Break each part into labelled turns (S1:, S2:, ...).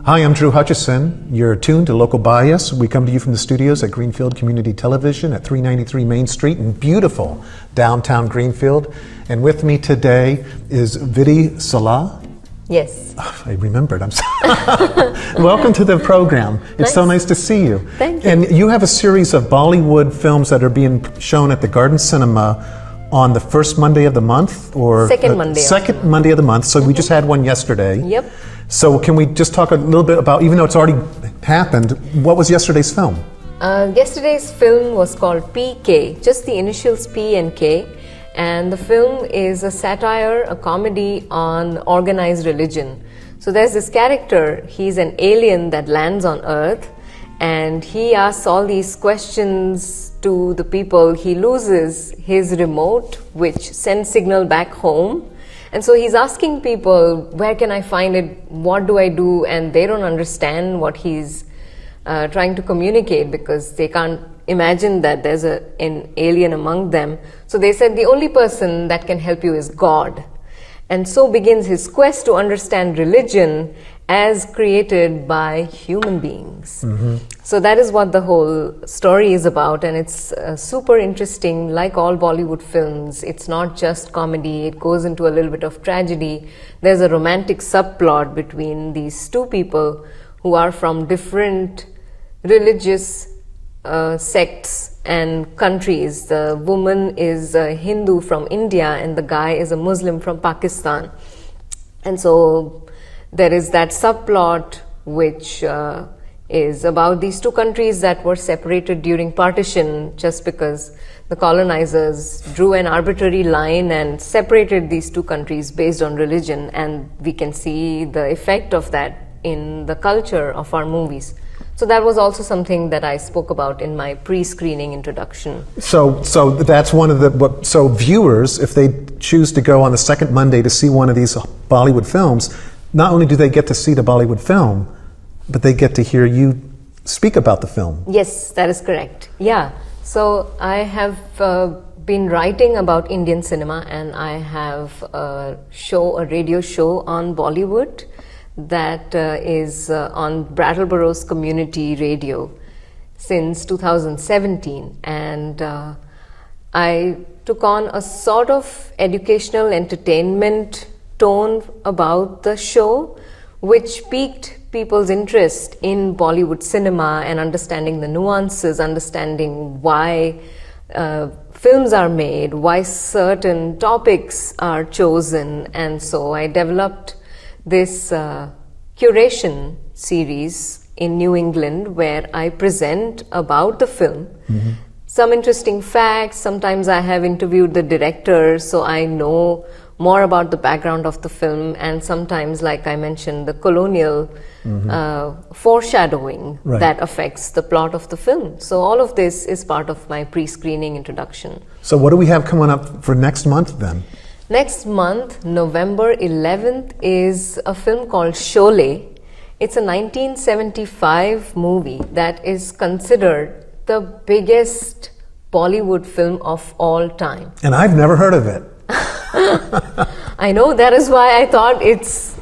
S1: Hi, I'm Drew Hutchison. You're tuned to Local Bias. We come to you from the studios at Greenfield Community Television at 393 Main Street in beautiful downtown Greenfield. And with me today is Vidhi, Salla.
S2: Yes.
S1: Oh, I remembered. I'm sorry. Welcome to the program. It's so nice to see you.
S2: Thank you.
S1: And you have a series of Bollywood films that are being shown at the Garden Cinema on the first Monday of the month, or
S2: second Monday.
S1: Second Monday of the month. So we just had one yesterday.
S2: Yep.
S1: So can we just talk a little bit about, even though it's already happened, what was yesterday's film?
S2: Yesterday's film was called PK, just the initials P and K. And the film is a satire, a comedy on organized religion. So there's this character, he's an alien that lands on Earth, and he asks all these questions to the people. He loses his remote, which sends signal back home. And so he's asking people, where can I find it? What do I do? And they don't understand what he's trying to communicate, because they can't imagine that there's an alien among them. So they said the only person that can help you is God. And so begins his quest to understand religion as created by human beings. Mm-hmm. So that is what the whole story is about, and it's super interesting. Like all Bollywood films, it's not just comedy, it goes into a little bit of tragedy. There's a romantic subplot between these two people who are from different religious sects and countries. The woman is a Hindu from India and the guy is a Muslim from Pakistan. And so there is that subplot which is about these two countries that were separated during partition, just because the colonizers drew an arbitrary line and separated these two countries based on religion, and we can see the effect of that in the culture of our movies. So that was also something that I spoke about in my pre-screening introduction.
S1: So that's one of the, so viewers, if they choose to go on the second Monday to see one of these Bollywood films, not only do they get to see the Bollywood film, but they get to hear you speak about the film.
S2: Yes, that is correct. Yeah. So I have been writing about Indian cinema, and I have a radio show on Bollywood that is on Brattleborough's community radio since 2017. And I took on a sort of educational entertainment tone about the show, which piqued people's interest in Bollywood cinema and understanding the nuances, understanding why films are made, why certain topics are chosen. And so I developed this curation series in New England where I present about the film. Mm-hmm. Some interesting facts. Sometimes I have interviewed the director, so I know more about the background of the film, and sometimes, like I mentioned, the colonial foreshadowing that affects the plot of the film. So all of this is part of my pre-screening introduction.
S1: So what do we have coming up for next month then?
S2: Next month, November 11th, is a film called Sholay. It's a 1975 movie that is considered the biggest Bollywood film of all time.
S1: And I've never heard of it.
S2: I know, that is why I thought it's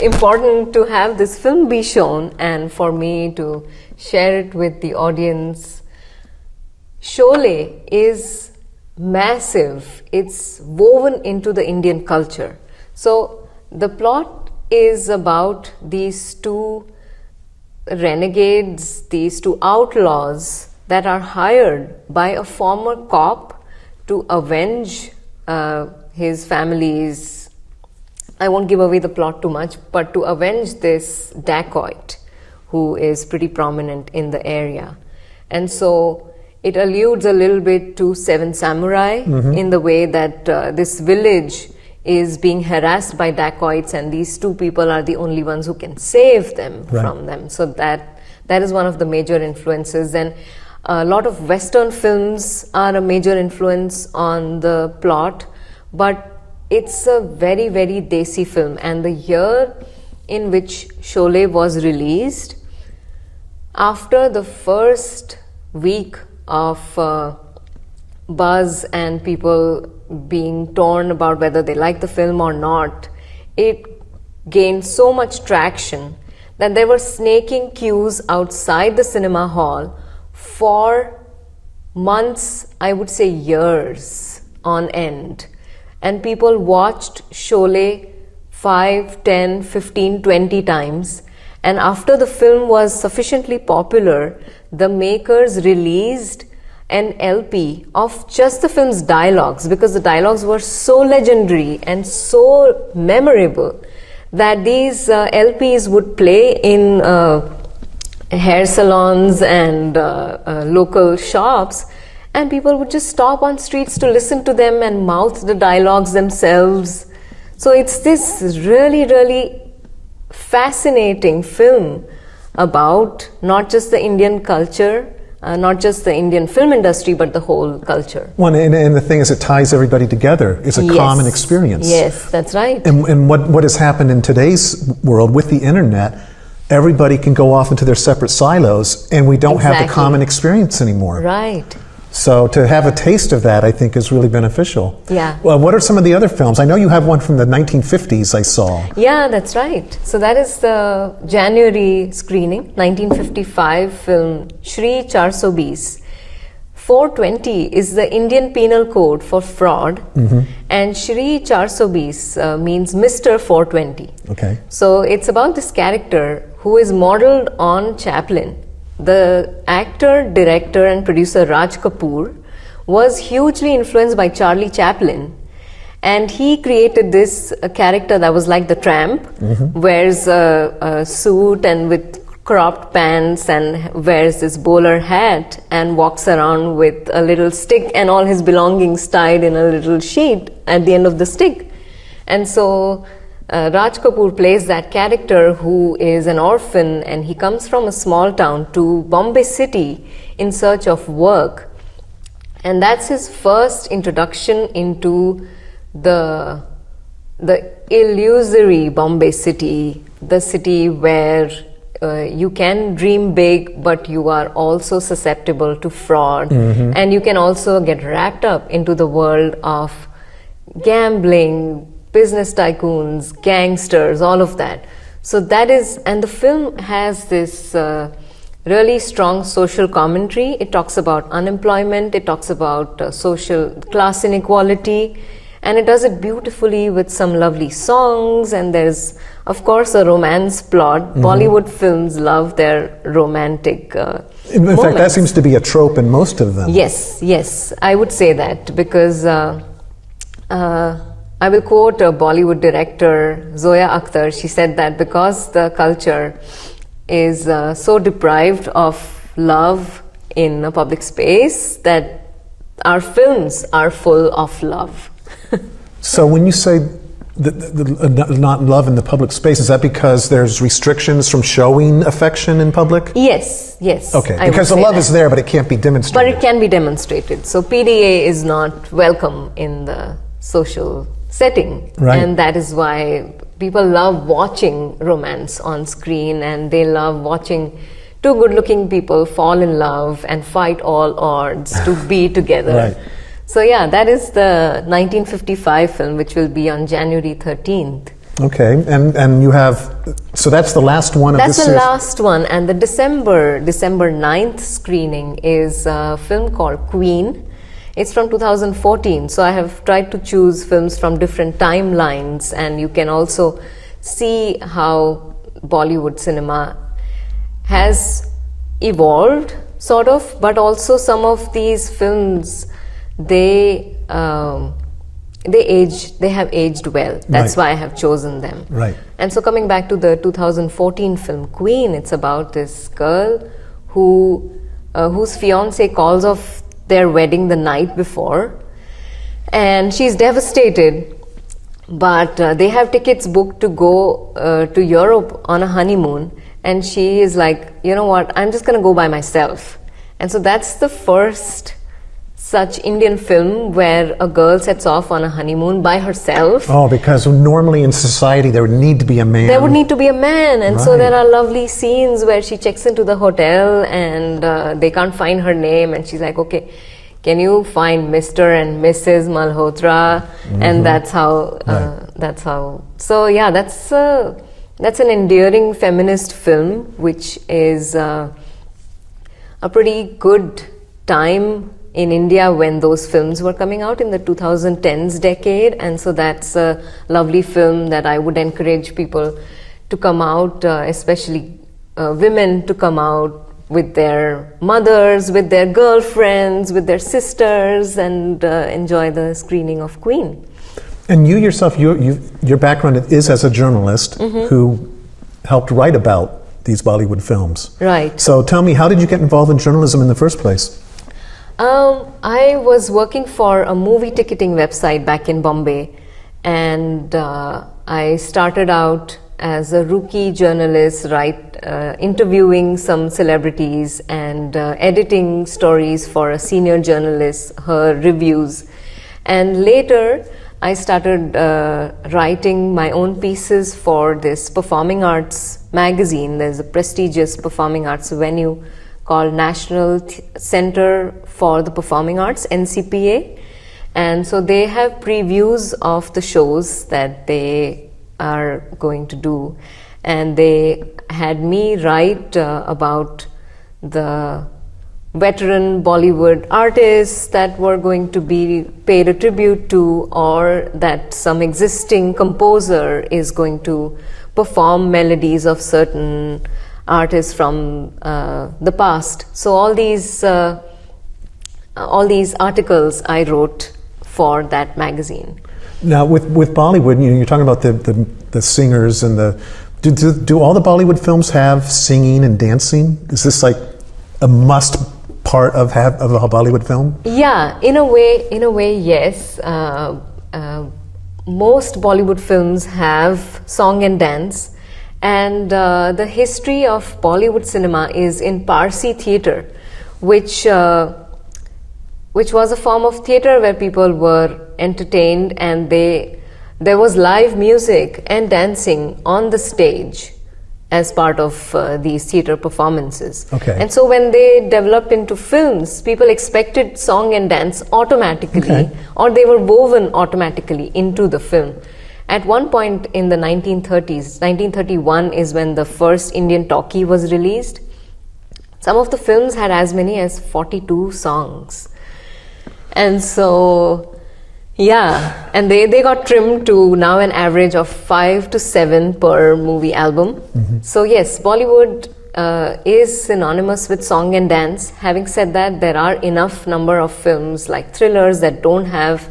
S2: important to have this film be shown and for me to share it with the audience. Sholay is massive. It's woven into the Indian culture. So the plot is about these two renegades, these two outlaws that are hired by a former cop to avenge his family's, I won't give away the plot too much, but to avenge this dacoit who is pretty prominent in the area. And so it alludes a little bit to Seven Samurai in the way that this village is being harassed by dacoits, and these two people are the only ones who can save them from them. So that is one of the major influences. And a lot of Western films are a major influence on the plot, but it's a very, very desi film. And the year in which Sholay was released, after the first week of buzz and people being torn about whether they like the film or not, it gained so much traction that there were snaking queues outside the cinema hall for months, I would say years on end. And people watched Sholay 5, 10, 15, 20 times. And after the film was sufficiently popular, the makers released an LP of just the film's dialogues, because the dialogues were so legendary and so memorable that these LPs would play in hair salons and local shops, and people would just stop on streets to listen to them and mouth the dialogues themselves. So it's this really, really fascinating film about not just the Indian culture, not just the Indian film industry, but the whole culture.
S1: Well, and the thing is, it ties everybody together. It's a common experience.
S2: Yes, that's right.
S1: And what has happened in today's world with the internet, everybody can go off into their separate silos, and we don't have the common experience anymore.
S2: Right.
S1: So to have a taste of that, I think, is really beneficial.
S2: Yeah.
S1: Well, what are some of the other films? I know you have one from the 1950s I saw.
S2: Yeah, that's right. So that is the January screening, 1955 film Shri 420. 420 is the Indian Penal Code for fraud, and Shri 420 means Mr. 420.
S1: Okay.
S2: So it's about this character who is modeled on Chaplin. The actor, director and producer Raj Kapoor was hugely influenced by Charlie Chaplin, and he created this character that was like the tramp, wears a suit and with cropped pants and wears this bowler hat and walks around with a little stick and all his belongings tied in a little sheet at the end of the stick. And so Raj Kapoor plays that character who is an orphan, and he comes from a small town to Bombay City in search of work. And that's his first introduction into the illusory Bombay City, the city where you can dream big, but you are also susceptible to fraud. And you can also get wrapped up into the world of gambling, business tycoons, gangsters, all of that. So that is, and the film has this really strong social commentary. It talks about unemployment, it talks about social class inequality, and it does it beautifully with some lovely songs, and there's of course a romance plot. Bollywood films love their romantic
S1: in fact, that seems to be a trope in most of them.
S2: Yes, I would say that, because I will quote a Bollywood director, Zoya Akhtar. She said that because the culture is so deprived of love in a public space, that our films are full of love.
S1: So when you say not love in the public space, is that because there's restrictions from showing affection in public?
S2: Yes.
S1: Okay, because the love is there, but it can't be demonstrated.
S2: But it can be demonstrated. So PDA is not welcome in the social setting, and that is why people love watching romance on screen, and they love watching two good-looking people fall in love and fight all odds to be together. So yeah, that is the 1955 film, which will be on January 13th.
S1: Okay, and you have, so that's the last one of this series?
S2: That's the last one, and the December 9th screening is a film called Queen. It's from 2014, so I have tried to choose films from different timelines, and you can also see how Bollywood cinema has evolved, sort of, but also some of these films, they have aged well. That's why I have chosen them. And so coming back to the 2014 film Queen, it's about this girl whose fiance calls off their wedding the night before, and she's devastated, but they have tickets booked to go to Europe on a honeymoon, and she is like, you know what, I'm just gonna go by myself. And so that's the first such Indian film where a girl sets off on a honeymoon by herself.
S1: Oh, because normally in society there would need to be a man.
S2: There would need to be a man, and so there are lovely scenes where she checks into the hotel and they can't find her name, and she's like, okay, can you find Mr. and Mrs. Malhotra? And that's how, so yeah, that's That's an endearing feminist film, which is a pretty good time in India when those films were coming out in the 2010s decade, and so that's a lovely film that I would encourage people to come out, especially women, to come out with their mothers, with their girlfriends, with their sisters, and enjoy the screening of Queen.
S1: And you yourself, your background is as a journalist who helped write about these Bollywood films.
S2: Right.
S1: So tell me, how did you get involved in journalism in the first place?
S2: I was working for a movie ticketing website back in Bombay, and I started out as a rookie journalist, interviewing some celebrities and editing stories for a senior journalist, her reviews. And later, I started writing my own pieces for this performing arts magazine. There's a prestigious performing arts venue called National Center for the Performing Arts, NCPA. And so they have previews of the shows that they are going to do. And they had me write about the veteran Bollywood artists that were going to be paid a tribute to, or that some existing composer is going to perform melodies of certain artists from the past. So all these articles I wrote for that magazine.
S1: Now with Bollywood, you're talking about the singers and do all the Bollywood films have singing and dancing? Is this like a must part of a Bollywood film?
S2: Yeah, in a way, yes. Most Bollywood films have song and dance. And the history of Bollywood cinema is in Parsi theatre, which was a form of theatre where people were entertained, and there was live music and dancing on the stage as part of these theatre performances.
S1: Okay.
S2: And so when they developed into films, people expected song and dance automatically, or they were woven automatically into the film. At one point in the 1930s, 1931 is when the first Indian talkie was released. Some of the films had as many as 42 songs. And so, yeah, and they got trimmed to now an average of 5 to 7 per movie album. So yes, Bollywood is synonymous with song and dance. Having said that, there are enough number of films like thrillers that don't have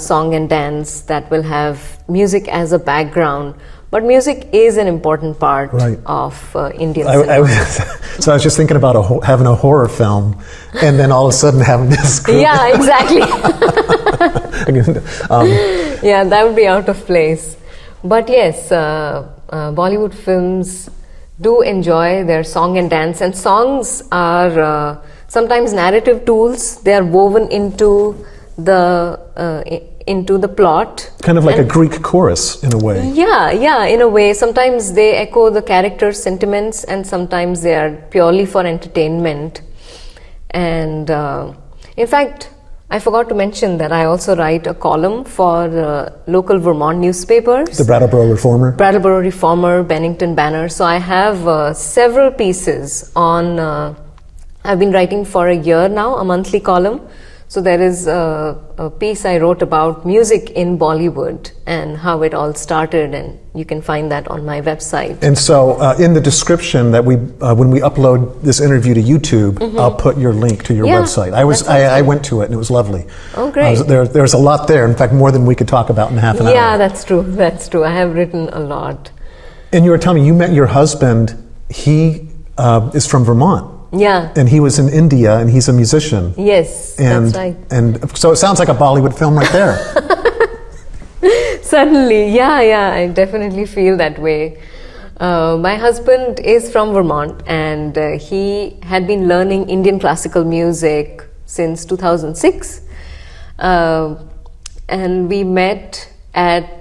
S2: song and dance, that will have music as a background. But music is an important part of Indian cinema.
S1: So I was just thinking about having a horror film and then all of a sudden having this group.
S2: Yeah, exactly. Yeah, that would be out of place. But yes, Bollywood films do enjoy their song and dance, and songs are sometimes narrative tools. They are woven into the plot.
S1: Kind of like a Greek chorus in a way.
S2: Yeah, in a way. Sometimes they echo the character's sentiments, and sometimes they are purely for entertainment. And in fact, I forgot to mention that I also write a column for local Vermont newspapers.
S1: The Brattleboro Reformer.
S2: Brattleboro Reformer, Bennington Banner. So I have several pieces on, I've been writing for a year now, a monthly column. So there is a piece I wrote about music in Bollywood and how it all started, and you can find that on my website.
S1: And so in the description that when we upload this interview to YouTube, I'll put your link to your website. I went to it and it was lovely.
S2: Oh, great.
S1: There's a lot there. In fact, more than we could talk about in half an hour.
S2: Yeah, that's true. That's true. I have written a lot.
S1: And you were telling me you met your husband. He is from Vermont.
S2: Yeah.
S1: And he was in India, and he's a musician.
S2: Yes, that's right.
S1: And so it sounds like a Bollywood film right there.
S2: Certainly, yeah, I definitely feel that way. My husband is from Vermont, and he had been learning Indian classical music since 2006. And we met at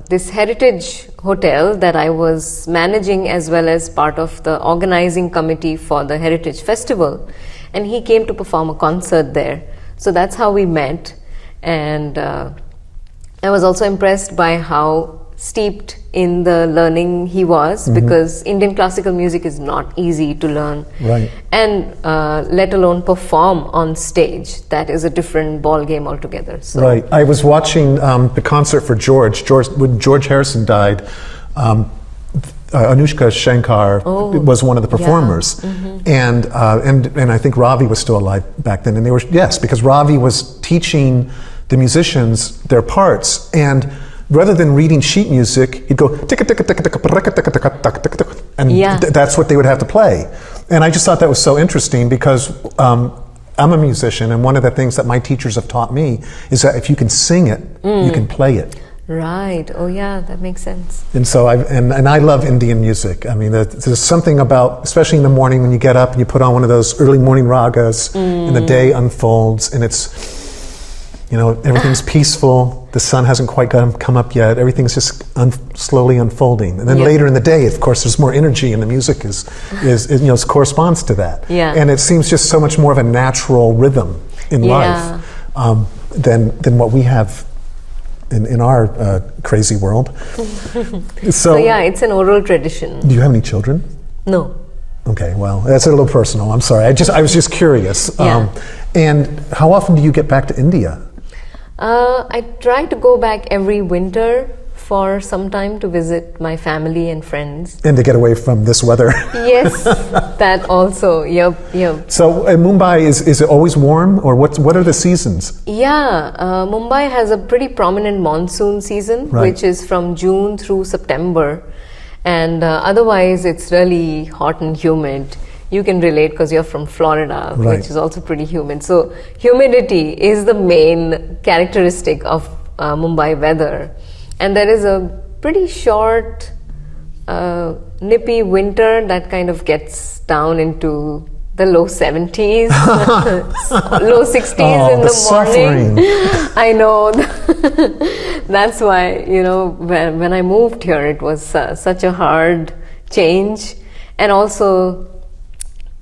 S2: this heritage hotel that I was managing, as well as part of the organizing committee for the Heritage Festival, and he came to perform a concert there. So that's how we met, and I was also impressed by how steeped in the learning he was, because Indian classical music is not easy to learn,
S1: right?
S2: And let alone perform on stage. That is a different ball game altogether. So.
S1: Right. I was watching the concert for George. When George Harrison died, Anushka Shankar was one of the performers, and I think Ravi was still alive back then. And they were because Ravi was teaching the musicians their parts, and rather than reading sheet music, he'd go ticka ticka ticka ticka ticka ticka ticka ticka ticka, and that's what they would have to play. And I just thought that was so interesting because I'm a musician, and one of the things that my teachers have taught me is that if you can sing it, you can play it.
S2: Right. Oh, yeah, that makes sense.
S1: And so I love Indian music. I mean, there's something about, especially in the morning when you get up and you put on one of those early morning ragas, and the day unfolds, and it's, everything's peaceful. The sun hasn't quite come up yet. Everything's just slowly unfolding. And then later in the day, of course, there's more energy, and the music is corresponds to that.
S2: Yeah.
S1: And it seems just so much more of a natural rhythm in life than what we have in our crazy world. So
S2: yeah, it's an oral tradition.
S1: Do you have any children?
S2: No.
S1: Okay, well, that's a little personal. I'm sorry. I was just curious. And how often do you get back to India?
S2: I try to go back every winter for some time to visit my family and friends.
S1: And to get away from this weather.
S2: Yes, that also. Yep.
S1: So in Mumbai, is it always warm, or what are the seasons?
S2: Yeah, Mumbai has a pretty prominent monsoon season, which is from June through September. And otherwise, it's really hot and humid. You can relate because you're from Florida, which is also pretty humid. So humidity is the main characteristic of Mumbai weather. And there is a pretty short, nippy winter that kind of gets down into the low 70s, low 60s in the morning. Suffering. I know. That's why, when I moved here, it was such a hard change. And also,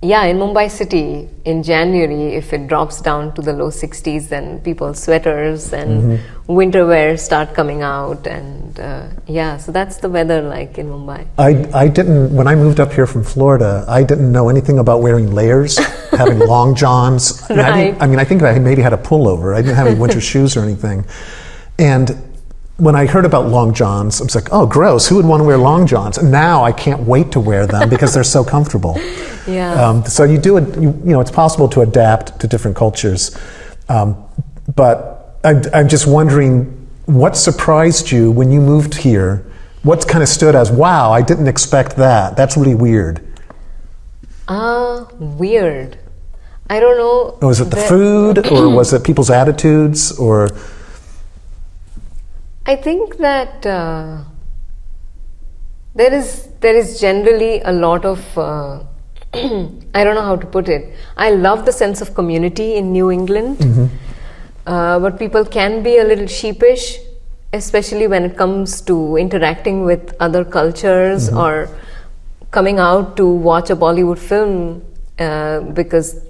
S2: in Mumbai city, in January, if it drops down to the low 60s, then people's sweaters and winter wear start coming out. And so that's the weather like in Mumbai.
S1: I didn't, when I moved up here from Florida, I didn't know anything about wearing layers, having long johns. I think I maybe had a pullover. I didn't have any winter shoes or anything. And when I heard about long johns, I was like, oh, gross, who would want to wear long johns? And now I can't wait to wear them because they're so comfortable.
S2: Yeah.
S1: So you do it, it's possible to adapt to different cultures. But I'm just wondering, what surprised you when you moved here? What kind of stood as, wow, I didn't expect that. That's really weird.
S2: Weird. I don't know.
S1: Was it the food, or was it people's attitudes, or...
S2: I think that there is generally a lot of I don't know how to put it. I love the sense of community in New England, but people can be a little sheepish, especially when it comes to interacting with other cultures or coming out to watch a Bollywood film, because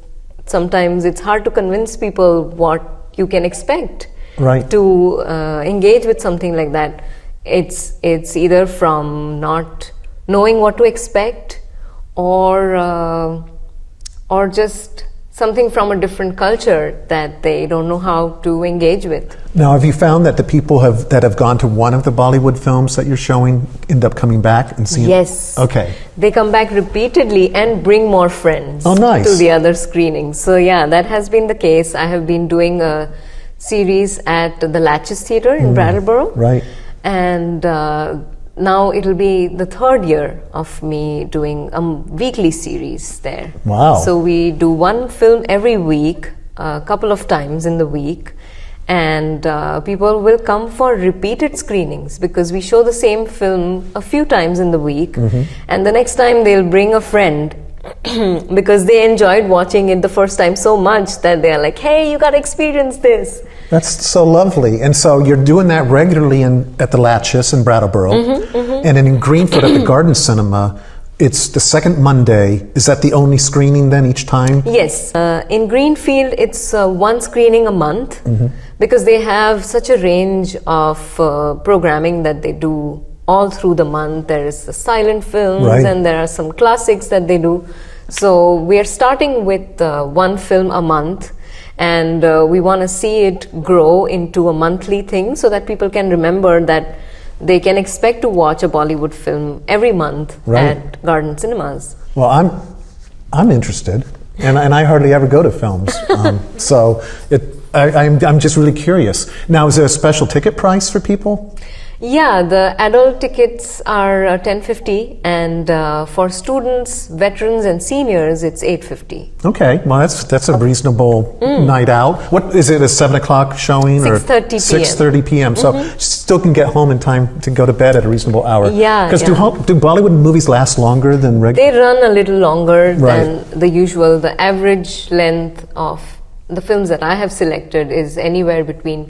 S2: sometimes it's hard to convince people what you can expect.
S1: Right.
S2: To engage with something like that. It's either from not knowing what to expect, or just something from a different culture that they don't know how to engage with.
S1: Now, have you found that the people that have gone to one of the Bollywood films that you're showing end up coming back and seeing?
S2: Yes.
S1: Okay.
S2: They come back repeatedly and bring more friends
S1: to
S2: the other screenings. So yeah, that has been the case. I have been doing a series at the Latches Theatre in Brattleboro.
S1: Right.
S2: And now it'll be the third year of me doing a weekly series there.
S1: Wow.
S2: So we do one film every week, a couple of times in the week. And people will come for repeated screenings because we show the same film a few times in the week. And the next time they'll bring a friend because they enjoyed watching it the first time so much that they're like, hey, you got to experience this.
S1: That's so lovely. And so you're doing that regularly at the Latches in Brattleboro. And then in Greenfield at the Garden Cinema, it's the second Monday. Is that the only screening then each time?
S2: Yes. In Greenfield, it's one screening a month because they have such a range of programming that they do all through the month. There is the silent films,
S1: Right.
S2: and there are some classics that they do. So we are starting with one film a month, and we want to see it grow into a monthly thing so that people can remember that they can expect to watch a Bollywood film every month
S1: Right.
S2: at Garden Cinemas.
S1: Well, I'm interested, and I hardly ever go to films, so I'm just really curious. Now, is there a special ticket price for people?
S2: Yeah, the adult tickets are $10.50, and for students, veterans, and seniors, it's $8.50.
S1: Okay, well that's a reasonable night out. What is it? A 7:00 showing
S2: 6:30
S1: or 6:30 p.m. So still can get home in time to go to bed at a reasonable hour.
S2: Yeah,
S1: Because
S2: yeah.
S1: do Bollywood movies last longer than regular?
S2: They run a little longer
S1: Right.
S2: than the usual. The average length of the films that I have selected is anywhere between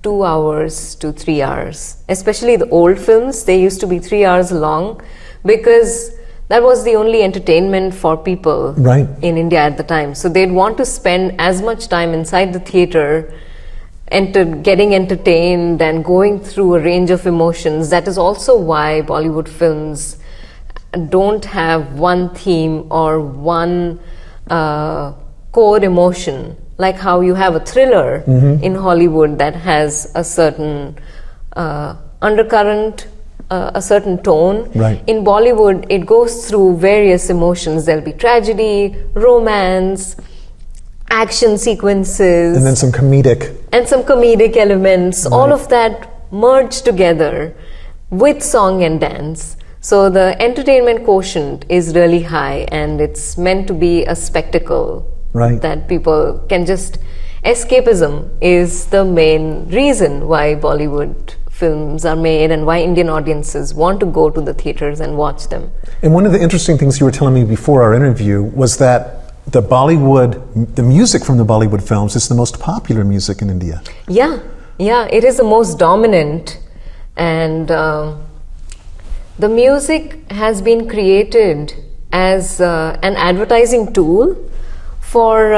S2: 2 hours to 3 hours. Especially the old films, they used to be 3 hours long because that was the only entertainment for people
S1: Right.
S2: in India at the time. So they'd want to spend as much time inside the theater getting entertained and going through a range of emotions. That is also why Bollywood films don't have one theme or one core emotion, like how you have a thriller in Hollywood that has a certain undercurrent, a certain tone.
S1: Right.
S2: In Bollywood, it goes through various emotions. There'll be tragedy, romance, action sequences,
S1: And then some comedic.
S2: and some comedic elements. All of that merged together with song and dance. So the entertainment quotient is really high, and it's meant to be a spectacle
S1: Right.
S2: that people can just... Escapism is the main reason why Bollywood films are made and why Indian audiences want to go to the theaters and watch them.
S1: And one of the interesting things you were telling me before our interview was that the music from the Bollywood films is the most popular music in India.
S2: Yeah, it is the most dominant, and the music has been created as an advertising tool for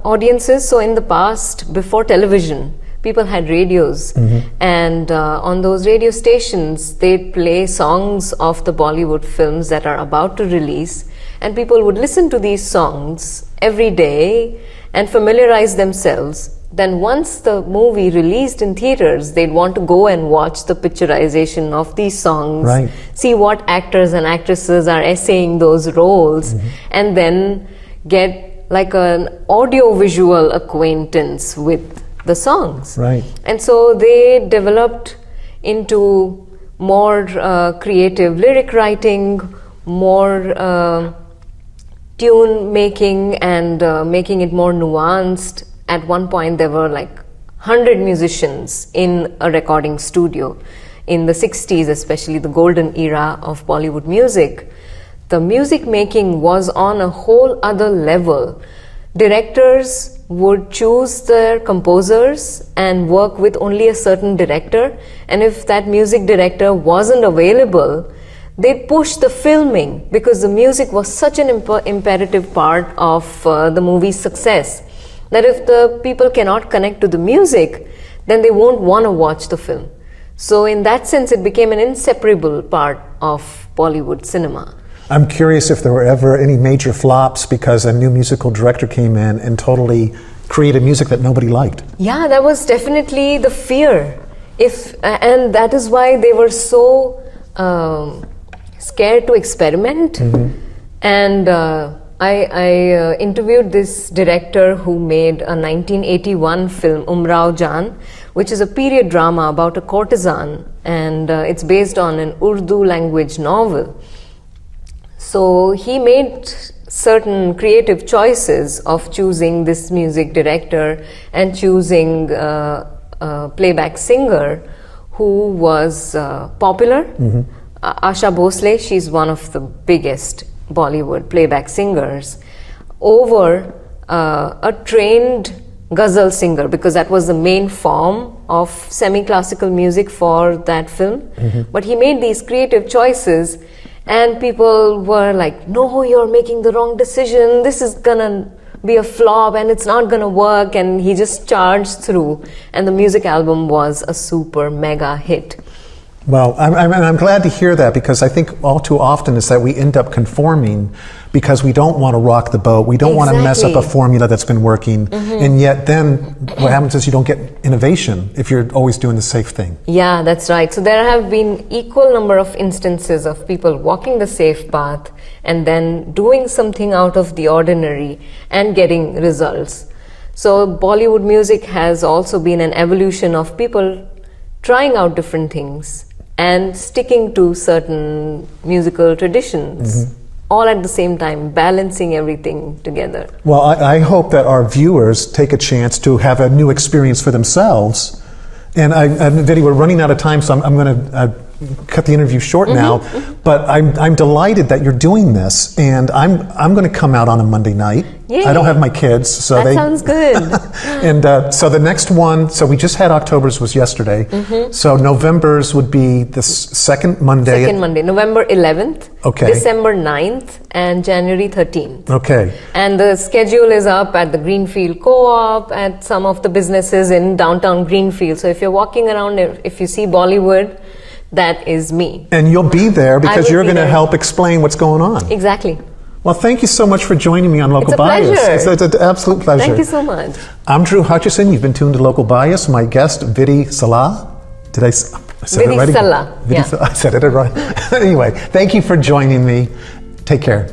S2: audiences. So in the past, before television, people had radios, and on those radio stations, they'd play songs of the Bollywood films that are about to release, and people would listen to these songs every day and familiarize themselves. Then once the movie released in theaters, they'd want to go and watch the picturization of these songs,
S1: Right.
S2: see what actors and actresses are essaying those roles, and then get like an audio-visual acquaintance with the songs.
S1: Right.
S2: And so they developed into more creative lyric writing, more tune making, and making it more nuanced. At one point, there were like 100 musicians in a recording studio. In the 60s, especially the golden era of Bollywood music, the music making was on a whole other level. Directors would choose their composers and work with only a certain director, and if that music director wasn't available, they'd push the filming because the music was such an imperative part of the movie's success, that if the people cannot connect to the music, then they won't want to watch the film. So in that sense, it became an inseparable part of Bollywood cinema.
S1: I'm curious if there were ever any major flops because a new musical director came in and totally created music that nobody liked.
S2: Yeah, that was definitely the fear. And that is why they were so scared to experiment. And I interviewed this director who made a 1981 film, Umrao Jaan, which is a period drama about a courtesan, and it's based on an Urdu language novel. So he made certain creative choices of choosing this music director and choosing a playback singer who was popular. Asha Bhosle, she's one of the biggest Bollywood playback singers, over a trained ghazal singer, because that was the main form of semi-classical music for that film. But he made these creative choices, and people were like, no, you're making the wrong decision, this is gonna be a flop and it's not gonna work, and he just charged through, and the music album was a super mega hit.
S1: Well, I'm glad to hear that, because I think all too often is that we end up conforming because we don't want to rock the boat. We don't want to mess up a formula that's been working. And yet then what happens is you don't get innovation if you're always doing the safe thing.
S2: Yeah, that's right. So there have been equal number of instances of people walking the safe path and then doing something out of the ordinary and getting results. So Bollywood music has also been an evolution of people trying out different things and sticking to certain musical traditions, all at the same time, balancing everything together.
S1: Well, I hope that our viewers take a chance to have a new experience for themselves. And Vidhi, we're running out of time, so I'm going to cut the interview short now. But I'm delighted that you're doing this, and I'm going to come out on a Monday night.
S2: Yay.
S1: I don't have my kids, so
S2: that sounds good.
S1: And so the next one, so we just had October's was yesterday. So November's would be the second Monday.
S2: Second Monday, November 11th,
S1: Okay.
S2: December 9th, and January 13th.
S1: Okay.
S2: And the schedule is up at the Greenfield Co-op, at some of the businesses in downtown Greenfield. So if you're walking around, if you see Bollywood, that is me.
S1: And you'll be there because you're going to help explain what's going on.
S2: Exactly.
S1: Well, thank you so much for joining me on Local Bias.
S2: Pleasure.
S1: It's an absolute pleasure.
S2: Thank you so much.
S1: I'm Drew Hutchison. You've been tuned to Local Bias. My guest, Vidhi Salla. Did I say
S2: Vidhi
S1: it right?
S2: Salla.
S1: Vidhi, I said it right. Anyway, thank you for joining me. Take care.